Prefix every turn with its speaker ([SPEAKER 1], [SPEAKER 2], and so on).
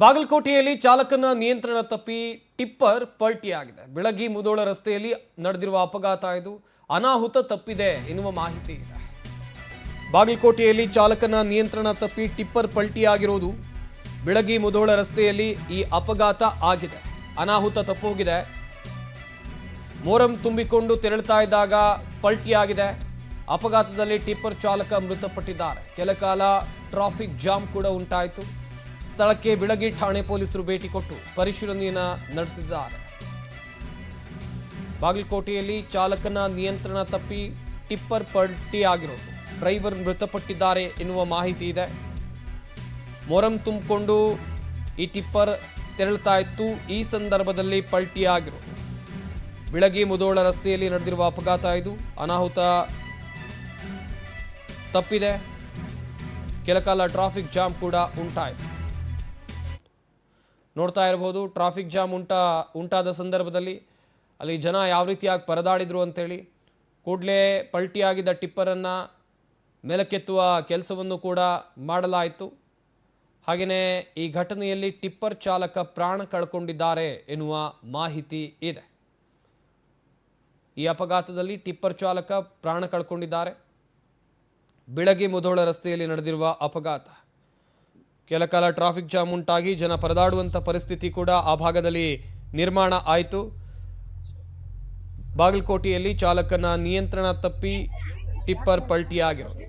[SPEAKER 1] ಬಾಗಲಕೋಟೆಯಲ್ಲಿ ಚಾಲಕನ ನಿಯಂತ್ರಣ ತಪ್ಪಿ ಟಿಪ್ಪರ್ ಪಲ್ಟಿಯಾಗಿದೆ. ಬೆಳಗಿ ಮುದೋಳ ರಸ್ತೆಯಲ್ಲಿ ನಡೆದಿರುವ ಅಪಘಾತ ಇದು. ಅನಾಹುತ ತಪ್ಪಿದೆ ಎನ್ನುವ ಮಾಹಿತಿ ಇದೆ. ಬಾಗಲಕೋಟೆಯಲ್ಲಿ ಚಾಲಕನ ನಿಯಂತ್ರಣ ತಪ್ಪಿ ಟಿಪ್ಪರ್ ಪಲ್ಟಿಯಾಗಿರುವುದು. ಬೆಳಗಿ ಮುದೋಳ ರಸ್ತೆಯಲ್ಲಿ ಈ ಅಪಘಾತ ಆಗಿದೆ. ಅನಾಹುತ ತಪ್ಪೋಗಿದೆ. ಮೋರಂ ತುಂಬಿಕೊಂಡು ತೆರಳುತ್ತಾ ಇದ್ದಾಗ ಪಲ್ಟಿಯಾಗಿದೆ. ಅಪಘಾತದಲ್ಲಿ ಟಿಪ್ಪರ್ ಚಾಲಕ ಮೃತಪಟ್ಟಿದ್ದಾರೆ. ಕೆಲಕಾಲ ಟ್ರಾಫಿಕ್ ಜಾಮ್ ಕೂಡ ಉಂಟಾಯಿತು. ಸ್ಥಳಕ್ಕೆ ಬೆಳಗಿ ಠಾಣೆ ಪೊಲೀಸರು ಭೇಟಿ ಕೊಟ್ಟು ಪರಿಶೀಲನೆಯನ್ನು ನಡೆಸಿದ್ದಾರೆ. ಬಾಗಲಕೋಟೆಯಲ್ಲಿ ಚಾಲಕನ ನಿಯಂತ್ರಣ ತಪ್ಪಿ ಟಿಪ್ಪರ್ ಪಲ್ಟಿಯಾಗಿರೋದು. ಡ್ರೈವರ್ ಮೃತಪಟ್ಟಿದ್ದಾರೆ ಎನ್ನುವ ಮಾಹಿತಿ ಇದೆ. ಮೊರಂ ತುಂಬಿಕೊಂಡು ಈ ಟಿಪ್ಪರ್ ತೆರಳುತ್ತಾ ಇತ್ತು. ಈ ಸಂದರ್ಭದಲ್ಲಿ ಪಲ್ಟಿಯಾಗಿರೋದು. ಬೆಳಗಿ ಮುದೋಳ ರಸ್ತೆಯಲ್ಲಿ ನಡೆದಿರುವ ಅಪಘಾತ ಇದು. ಅನಾಹುತ ತಪ್ಪಿದೆ. ಕೆಲಕಾಲ ಟ್ರಾಫಿಕ್ ಜಾಮ್ ಕೂಡ ಉಂಟಾಯಿತು. ನೋಡ್ತಾ ಇರಬಹುದು ಟ್ರಾಫಿಕ್ ಜಾಮ್ ಉಂಟಾದ ಸಂದರ್ಭದಲ್ಲಿ ಅಲ್ಲಿ ಜನ ಯಾವ ರೀತಿಯಾಗಿ ಪರದಾಡಿದ್ರು ಅಂತೇಳಿ. ಕೂಡಲೇ ಪಲ್ಟಿಯಾಗಿದ್ದ ಟಿಪ್ಪರನ್ನು ಮೇಲಕ್ಕೆತ್ತುವ ಕೆಲಸವನ್ನು ಕೂಡ ಮಾಡಲಾಯಿತು. ಹಾಗೆಯೇ ಈ ಘಟನೆಯಲ್ಲಿ ಟಿಪ್ಪರ್ ಚಾಲಕ ಪ್ರಾಣ ಕಳ್ಕೊಂಡಿದ್ದಾರೆ ಎನ್ನುವ ಮಾಹಿತಿ ಇದೆ. ಈ ಅಪಘಾತದಲ್ಲಿ ಟಿಪ್ಪರ್ ಚಾಲಕ ಪ್ರಾಣ ಕಳ್ಕೊಂಡಿದ್ದಾರೆ. ಬೆಳಗ್ಗೆ ಮುದೋಳ ರಸ್ತೆಯಲ್ಲಿ ನಡೆದಿರುವ ಅಪಘಾತ. ಕೆಲಕಾಲ ಟ್ರಾಫಿಕ್ ಜಾಮ್ ಉಂಟಾಗಿ ಜನ ಪರದಾಡುವಂಥ ಪರಿಸ್ಥಿತಿ ಕೂಡ ಆ ಭಾಗದಲ್ಲಿ ನಿರ್ಮಾಣ ಆಯಿತು. ಬಾಗಲಕೋಟೆಯಲ್ಲಿ ಚಾಲಕನ ನಿಯಂತ್ರಣ ತಪ್ಪಿ ಟಿಪ್ಪರ್ ಪಲ್ಟಿಯಾಗಿರೋದು.